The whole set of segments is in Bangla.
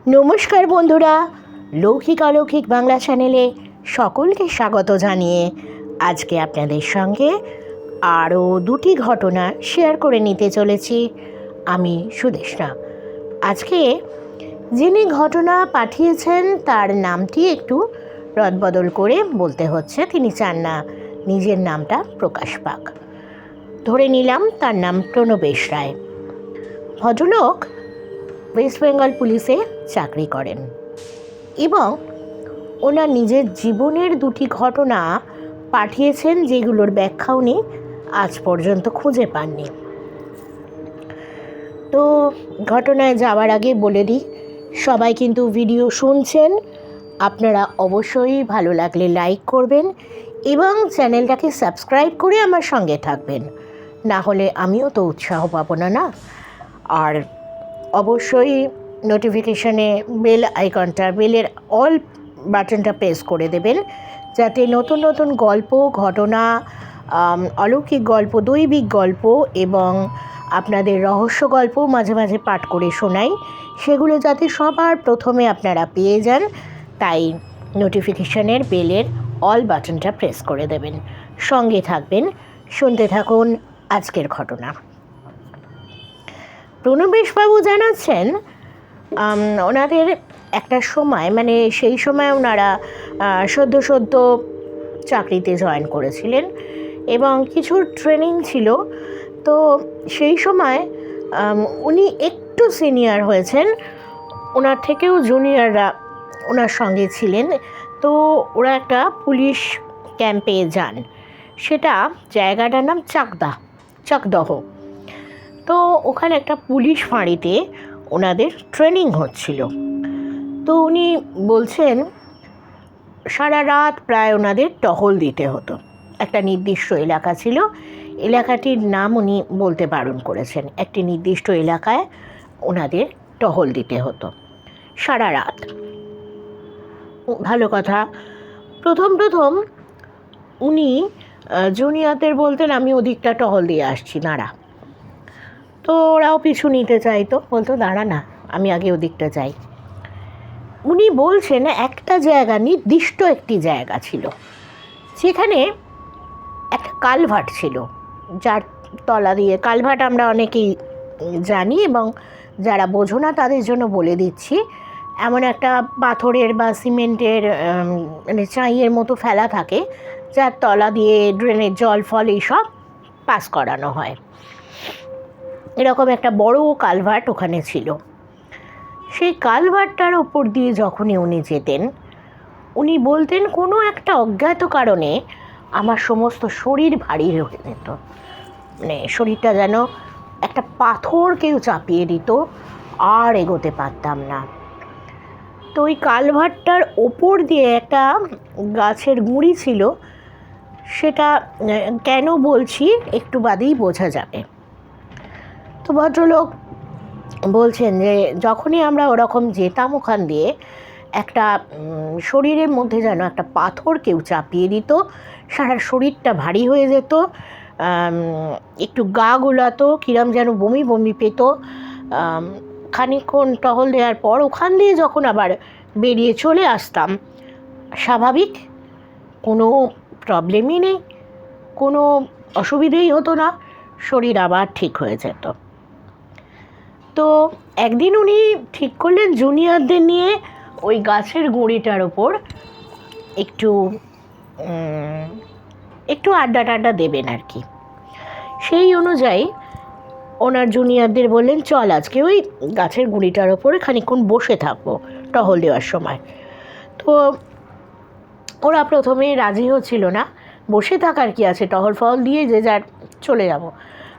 নমস্কার বন্ধুরা, লৌকিক অলৌকিক বাংলা চ্যানেলে সকলকে স্বাগত জানিয়ে আজকে আপনাদের সঙ্গে আরও দুটি ঘটনা শেয়ার করে নিতে চলেছি। আমি সুদেষ্ণা। আজকে যিনি ঘটনা পাঠিয়েছেন তার নামটি একটু রদবদল করে বলতে হচ্ছে, তিনি চান না নিজের নামটা প্রকাশ পাক। ধরে নিলাম তার নাম প্রণবেশ রায়। ভদ্রলোক ওয়েস্ট বেঙ্গল পুলিশে চাকরি করেন এবং ওনার নিজের জীবনের দুটি ঘটনা পাঠিয়েছেন, যেগুলোর ব্যাখ্যা উনি আজ পর্যন্ত খুঁজে পাননি। তো ঘটনায় যাওয়ার আগে বলে দিই, সবাই কিন্তু ভিডিও শুনছেন, আপনারা অবশ্যই ভালো লাগলে লাইক করবেন এবং চ্যানেলটাকে সাবস্ক্রাইব করে আমার সঙ্গে থাকবেন, না হলে আমিও তো উৎসাহ পাবো না। আর অবশ্যই নোটিফিকেশানে বেল আইকনটা, বেলের অল বাটনটা প্রেস করে দেবেন, যাতে নতুন নতুন গল্প, ঘটনা, অলৌকিক গল্প, দৈবিক গল্প এবং আপনাদের রহস্য গল্প মাঝে মাঝে পাঠ করে শোনাই, সেগুলো যাতে সবার প্রথমে আপনারা পেয়ে যান। তাই নোটিফিকেশানের বেলের অল বাটনটা প্রেস করে দেবেন, সঙ্গে থাকবেন, শুনতে থাকুন আজকের ঘটনা। প্রণবেশবাবু জানাচ্ছেন ওনাদের একটা সময়, মানে সেই সময় ওনারা সদ্য চাকরিতে জয়েন করেছিলেন এবং কিছু ট্রেনিং ছিল। তো সেই সময় উনি একটু সিনিয়র হয়েছেন, ওনার থেকেও জুনিয়ররা ওনার সঙ্গে ছিলেন। তো ওরা একটা পুলিশ ক্যাম্পে যান, সেটা জায়গাটার নাম চাকদহ। তো ওখানে একটা পুলিশ ফাঁড়িতে ওনাদের ট্রেনিং হচ্ছিল। তো উনি বলছেন সারা রাত প্রায় ওনাদের টহল দিতে হতো। একটা নির্দিষ্ট এলাকা ছিল, এলাকাটির নাম উনি বলতে বারণ করেছেন। একটি নির্দিষ্ট এলাকায় ওনাদের টহল দিতে হতো সারা রাত। ভালো কথা। প্রথম উনি জুনিয়রদের বলতেন আমি ওদিকটা টহল দিয়ে আসছি, দাঁড়া। তো ওরাও পিছু নিতে চাইতো, বলতো দাঁড়া না, আমি আগে ওদিকটা যাই। উনি বলছেন একটা জায়গা, নির্দিষ্ট একটি জায়গা ছিল, সেখানে একটা কালভার্ট ছিল, যার তলা দিয়ে, কালভার্ট আমরা অনেকেই জানি এবং যারা বোঝো না তাদের জন্য বলে দিচ্ছি, এমন একটা পাথরের বা সিমেন্টের মানে চাঁইয়ের মতো ফেলা থাকে, যার তলা দিয়ে ড্রেনের জল ফল এইসব পাস করানো হয়। এরকম একটা বড় কালভার্ট ওখানে ছিল। সেই কালভার্টটার ওপর দিয়ে যখনই উনি যেতেন, উনি বলতেন কোনো একটা অজ্ঞাত কারণে আমার সমস্ত শরীর ভারী হয়ে যেত, মানে শরীরটা যেন একটা পাথর কেউ চাপিয়ে দিত, আর এগোতে পারতাম না। তো ওই কালভার্টটার ওপর দিয়ে একটা গাছের গুঁড়ি ছিল, সেটা কেন বলছি একটু বাদেই বোঝা যাবে। তো ভদ্রলোক বলছেন যে যখনই আমরা ওরকম যেতাম ওখান দিয়ে, একটা শরীরের মধ্যে যেন একটা পাথর কেউ চাপিয়ে দিত, সারা শরীরটা ভারী হয়ে যেত, একটু গা গোলাতো, কিরম যেন বমি বমি পেত। খানিকক্ষণ টহল দেওয়ার পর ওখান দিয়ে যখন আবার বেরিয়ে চলে আসতাম, স্বাভাবিক, কোনো প্রবলেমই নেই, কোনো অসুবিধেই হতো না, শরীর আবার ঠিক হয়ে যেত। তো একদিন উনি ঠিক করলেন জুনিয়রদের নিয়ে ওই গাছের গুঁড়িটার ওপর একটু আড্ডা টাড্ডা দেবেন আর কি। সেই অনুযায়ী ওনার জুনিয়রদের বললেন চল আজকে ওই গাছের গুঁড়িটার ওপরে খানিকক্ষণ বসে থাকবো টহল দেওয়ার সময়। তো ওরা প্রথমে রাজি হচ্ছিল না, বসে থাকার কি আছে, টহল ফহল দিয়ে যে যার চলে যাব।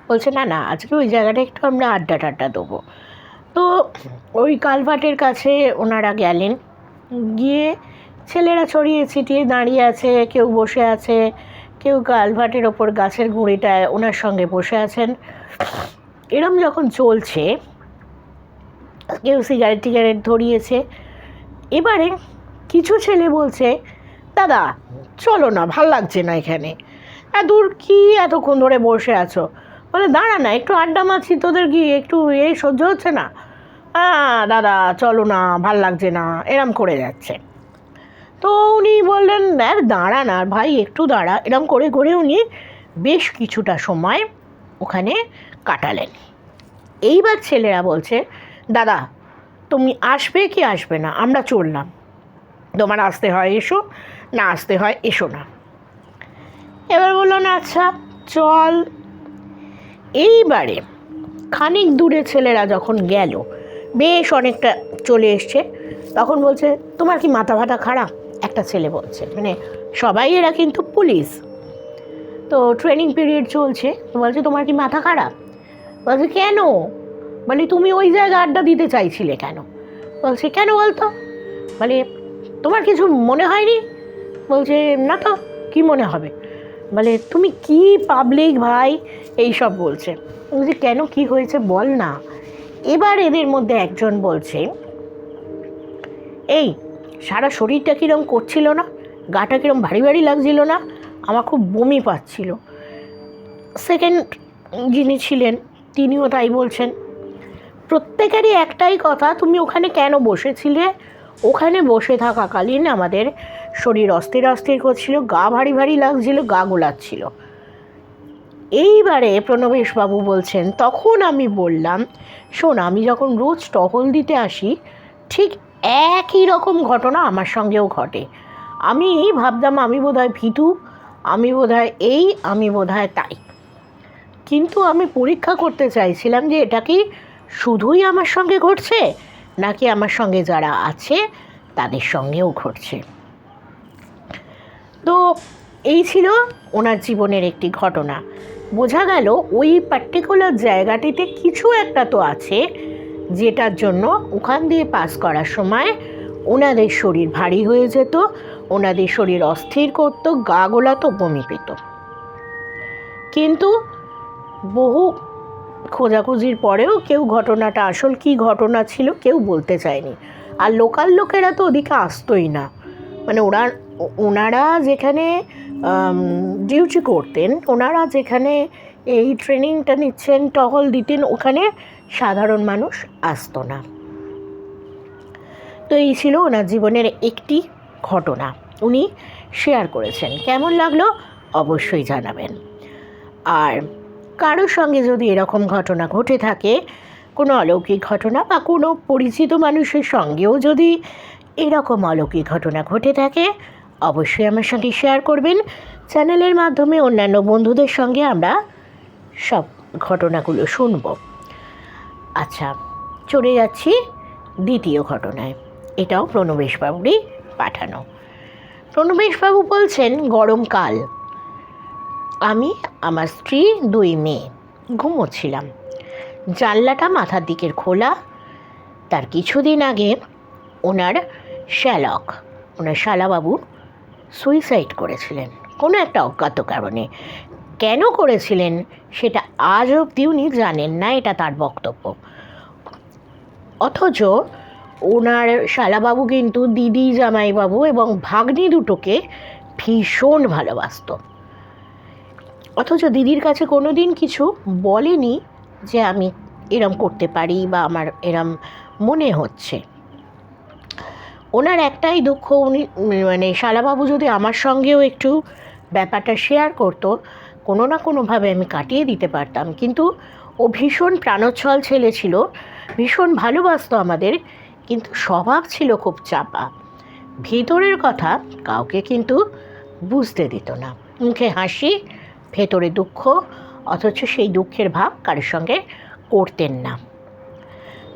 বলছে না না, আজকে ওই জায়গাটা একটু আমরা আড্ডা টাড্ডা দেবো। তো ওই কালভার্টের কাছে ওনারা গেলেন, গিয়ে ছেলেরা ছড়িয়ে ছিটিয়ে দাঁড়িয়ে আছে, কেউ বসে আছে, কেউ কালভার্টের ওপর গাছের গুঁড়িটায় ওনার সঙ্গে বসে আছেন। এরম যখন চলছে, কেউ সিগারেট টিগারেট ধরিয়েছে। এবারে কিছু ছেলে বলছে দাদা চলো না, ভাল লাগছে না এখানে, দূর কি এতক্ষণ ধরে বসে আছো, বলে দাঁড়া না একটু আড্ডা মারছি, তোদের কি একটু সহ্য হচ্ছে না? দাদা চলো না, ভাল লাগছে না, এরম করে যাচ্ছে। তো উনি বললেন, দেখ দাঁড়া না ভাই, একটু দাঁড়া। এরম করে করে উনি বেশ কিছুটা সময় ওখানে কাটালেন। এইবার ছেলেরা বলছে, দাদা তুমি আসবে কি আসবে না, আমরা চললাম, তোমার আসতে হয় এসো, না আসতে হয় এসো না। এবার বললো না আচ্ছা চল। এইবারে খানিক দূরে ছেলেরা যখন গেল, বেশ অনেকটা চলে এসছে, তখন বলছে, তোমার কি মাথা ফাটা খারাপ? একটা ছেলে বলছে, মানে সবাই এরা কিন্তু পুলিশ, তো ট্রেনিং পিরিয়ড চলছে, বলছে তোমার কি মাথা খারাপ? বলছে কেন? বলে তুমি ওই জায়গায় আড্ডা দিতে চাইছিলে কেন? বলছে কেন বলতো? বলে তোমার কিছু মনে হয়নি? বলছে না তো, কী মনে হবে? বলে তুমি কি পাবলিক ভাই, এইসব বলছে। বলছে কেন, কি হয়েছে বল না। এবার এদের মধ্যে একজন বলছে, এই সারা শরীরটা কীরকম করছিল না, গাটা কীরকম ভারী ভারী লাগছিল না, আমার খুব বমি পাচ্ছিল। সেকেন্ড যিনি ছিলেন তিনিও তাই বলছেন। প্রত্যেকেরই একটাই কথা, তুমি ওখানে কেন বসেছিলে? ওখানে বসে থাকাকালীন আমাদের শরীর অস্থির অস্থির করছিল, গা ভারী ভারী লাগছিল, গা গোলাচ্ছিল। এইবারে প্রণবেশবাবু বলছেন, তখন আমি বললাম, শোন আমি যখন রোজ টহল দিতে আসি ঠিক একই রকম ঘটনা আমার সঙ্গেও ঘটে। আমি ভাবতাম আমি বোধহয় ভীতু, আমি বোধহয় এই, আমি বোধহয় তাই। কিন্তু আমি পরীক্ষা করতে চাইছিলাম যে এটা কি শুধুই আমার সঙ্গে ঘটছে, নাকি আমার সঙ্গে যারা আছে তাদের সঙ্গেও ঘটছে। তো এই ছিল ওনার জীবনের একটি ঘটনা। বোঝা গেল ওই পার্টিকুলার জায়গাটিতে কিছু একটা তো আছে, যেটার জন্য ওখান দিয়ে পাস করার সময় ওনাদের শরীর ভারী হয়ে যেত, ওনাদের শরীর অস্থির করতো, গা গোলাতো, বমি পেত। কিন্তু বহু খোঁজাখুঁজির পরেও কেউ ঘটনাটা আসল কী ঘটনা ছিল কেউ বলতে চায়নি। আর লোকাল লোকেরা তো ওদিকে আসতোই না, মানে ওনারা যেখানে ডিউটি করতেন, ওনারা যেখানে এই ট্রেনিংটা নিচ্ছেন, টহল দিতেন, ওখানে সাধারণ মানুষ আসতো না। তো এই ছিল ওনার জীবনের একটি ঘটনা, উনি শেয়ার করেছেন। কেমন লাগলো অবশ্যই জানাবেন। আর কারোর সঙ্গে যদি এরকম ঘটনা ঘটে থাকে, কোনো অলৌকিক ঘটনা, বা কোনো পরিচিত মানুষের সঙ্গেও যদি এরকম অলৌকিক ঘটনা ঘটে থাকে, অবশ্যই আমার সঙ্গে শেয়ার করবেন। চ্যানেলের মাধ্যমে অন্যান্য বন্ধুদের সঙ্গে আমরা সব ঘটনাগুলো শুনব। আচ্ছা, চলে যাচ্ছি দ্বিতীয় ঘটনায়। এটাও প্রণবেশবাবুরই পাঠানো। প্রণবেশবাবু বলছেন, গরমকাল, আমি, আমার স্ত্রী, 2 মেয়ে ঘুমোচ্ছিলাম। জানলাটা মাথার দিকের খোলা। তার কিছুদিন আগে ওনার শালাবাবু সুইসাইড করেছিলেন কোনো একটা অজ্ঞাত কারণে। কেন করেছিলেন সেটা আজ অবধি উনি জানেন না, এটা তার বক্তব্য। অথচ ওনার শালাবাবু কিন্তু দিদি, জামাইবাবু এবং ভাগ্নি দুটোকে ভীষণ ভালোবাসত। অথচ দিদির কাছে কোনো দিন কিছু বলেনি যে আমি এরম করতে পারি বা আমার এরম মনে হচ্ছে। ওনার একটাই দুঃখ, উনি মানে শালাবাবু যদি আমার সঙ্গেও একটু ব্যাপারটা শেয়ার করতো, কোনো না কোনোভাবে আমি কাটিয়ে দিতে পারতাম। কিন্তু ও ভীষণ প্রাণোচ্ছল ছেলে ছিল, ভীষণ ভালোবাসতো আমাদের, কিন্তু স্বভাব ছিল খুব চাপা। ভিতরের কথা কাউকে কিন্তু বুঝতে দিত না। মুখে হাসি, ভেতরে দুঃখ, অথচ সেই দুঃখের ভাব কারোর সঙ্গে করতেন না।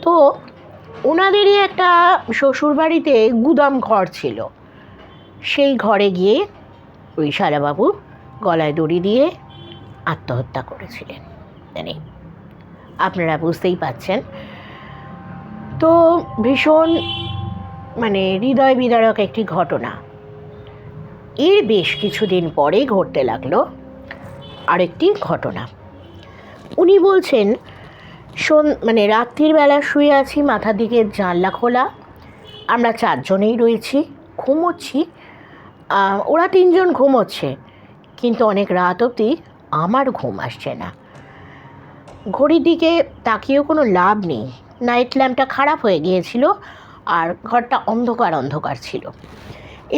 তো ওনাদেরই একটা শ্বশুরবাড়িতে গুদাম ঘর ছিল, সেই ঘরে গিয়ে ওই শালাবাবু গলায় দড়ি দিয়ে আত্মহত্যা করেছিলেন। মানে আপনারা বুঝতেই পাচ্ছেন। তো ভীষণ মানে হৃদয় বিদারক একটি ঘটনা। এর বেশ কিছুদিন পরে ঘটতে লাগলো আরেকটি ঘটনা। উনি বলছেন, মানে রাত্রির বেলা শুয়ে আছি, মাথার দিকে জানলা খোলা, আমরা 4 জনেই রয়েছি, ঘুমোচ্ছি। ওরা 3 জন ঘুমোচ্ছে, কিন্তু অনেক রাত অবধি আমার ঘুম আসছে না। ঘড়ির দিকে তাকিয়েও কোনো লাভ নেই, নাইট ল্যাম্পটা খারাপ হয়ে গিয়েছিল আর ঘরটা অন্ধকার অন্ধকার ছিল।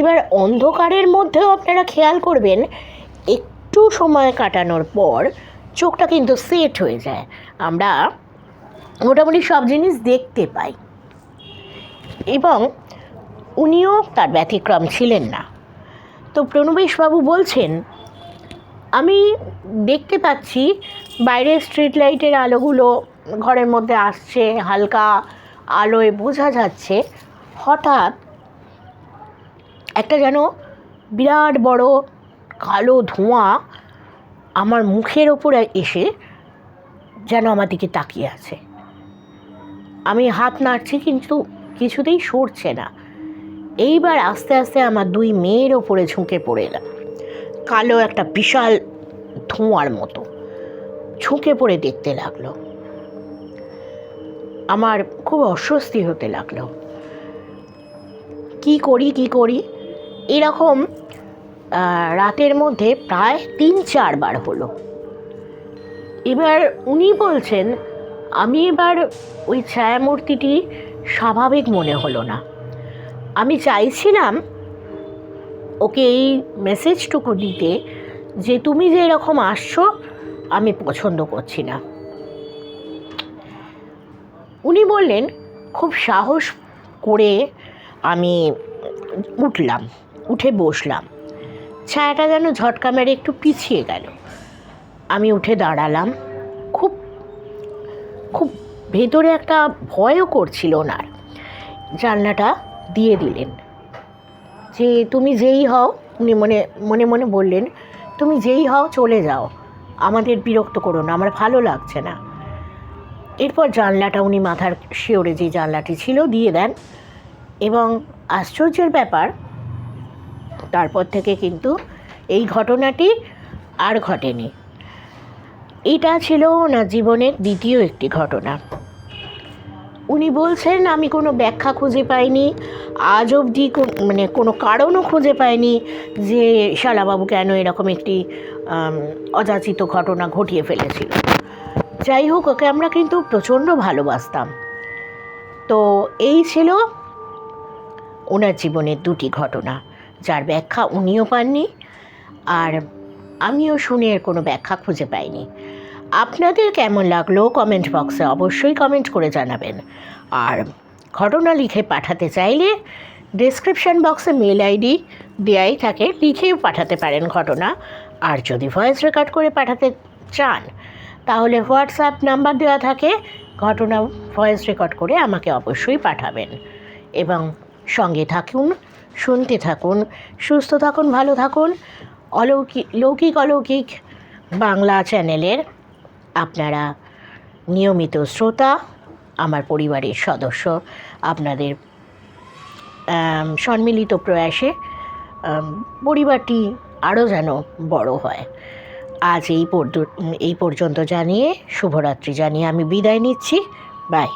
এবার অন্ধকারের মধ্যেও আপনারা খেয়াল করবেন একটু সময় কাটানোর পর চোখটা কিন্তু সেট হয়ে যায়, আমরা মোটামুটি সব জিনিস দেখতে পাই। এবং উনিও তার ব্যতিক্রম ছিলেন না। তো প্রণবেশবাবু বলছেন, আমি দেখতে পাচ্ছি বাইরে স্ট্রিট লাইটের আলোগুলো ঘরের মধ্যে আসছে, হালকা আলোয় বোঝা যাচ্ছে, হঠাৎ একটা যেন বিরাট বড় কালো ধোঁয়া আমার মুখের ওপরে এসে যেন আমার দিকে তাকিয়ে আছে। আমি হাত নাড়ছি কিন্তু কিছুতেই সরছে না। এইবার আস্তে আস্তে আমার দুই মেয়ের ওপরে ঝুঁকে পড়ে এলাম, কালো একটা বিশাল ধোঁয়ার মতো ঝুঁকে পড়ে দেখতে লাগলো। আমার খুব অস্বস্তি হতে লাগলো, কি করি এরকম রাতের মধ্যে প্রায় 3-4 বার হলো। এবার উনি বলছেন, আমি এবার ওই ছায়ামূর্তিটি স্বাভাবিক মনে হলো না। আমি চাইছিলাম ওকে এই মেসেজটুকু দিতে যে তুমি যে এরকম আসছো আমি পছন্দ করছি না। উনি বললেন, খুব সাহস করে আমি উঠে বসলাম। ছায়াটা যেন ঝটকা মেরে একটু পিছিয়ে গেল। আমি উঠে দাঁড়ালাম। খুব খুব ভেতরে একটা ভয়ও করছিল ওনার। জানলাটা দিয়ে দিলেন যে তুমি যেই হও, উনি মনে মনে বললেন, তুমি যেই হও চলে যাও, আমাদের বিরক্ত করো না, আমার ভালো লাগছে না। এরপর জানলাটা উনি মাথার শিওরে যে জানলাটি ছিল দিয়ে দেন। এবং আশ্চর্যের ব্যাপার, তারপর থেকে কিন্তু এই ঘটনাটি আর ঘটেনি। এটা ছিল ওনার জীবনের দ্বিতীয় একটি ঘটনা। উনি বলছেন, আমি কোনো ব্যাখ্যা খুঁজে পাইনি আজ অবধি, কোনো কারণও খুঁজে পাইনি যে শালাবাবু কেন এরকম একটি অযাচিত ঘটনা ঘটিয়ে ফেলেছিল। যাই হোক, ওকে আমরা কিন্তু প্রচণ্ড ভালোবাসতাম। তো এই ছিল ওনার জীবনের দুটি ঘটনা, যার ব্যাখ্যা উনিও পাননি আর আমিও শুনে এর কোনো ব্যাখ্যা খুঁজে পাইনি। আপনাদের কেমন লাগলো কমেন্ট বক্সে অবশ্যই কমেন্ট করে জানাবেন। আর ঘটনা লিখে পাঠাতে চাইলে ডেসক্রিপশন বক্সে মেল আইডি দেয়াই থাকে, লিখেও পাঠাতে পারেন ঘটনা। আর যদি ভয়েস রেকর্ড করে পাঠাতে চান তাহলে হোয়াটসঅ্যাপ নাম্বার দেওয়া থাকে, ঘটনা ভয়েস রেকর্ড করে আমাকে অবশ্যই পাঠাবেন। এবং সঙ্গে থাকুন, শুনতে থাকুন, সুস্থ থাকুন, ভালো থাকুন। লৌকিক অলৌকিক বাংলা চ্যানেলের আপনারা নিয়মিত শ্রোতা, আমার পরিবারের সদস্য। আপনাদের সম্মিলিত প্রয়াসে পরিবারটি আরও যেন বড় হয়। আজ এই পর্যন্ত জানিয়ে শুভরাত্রি জানিয়ে আমি বিদায় নিচ্ছি। বাই।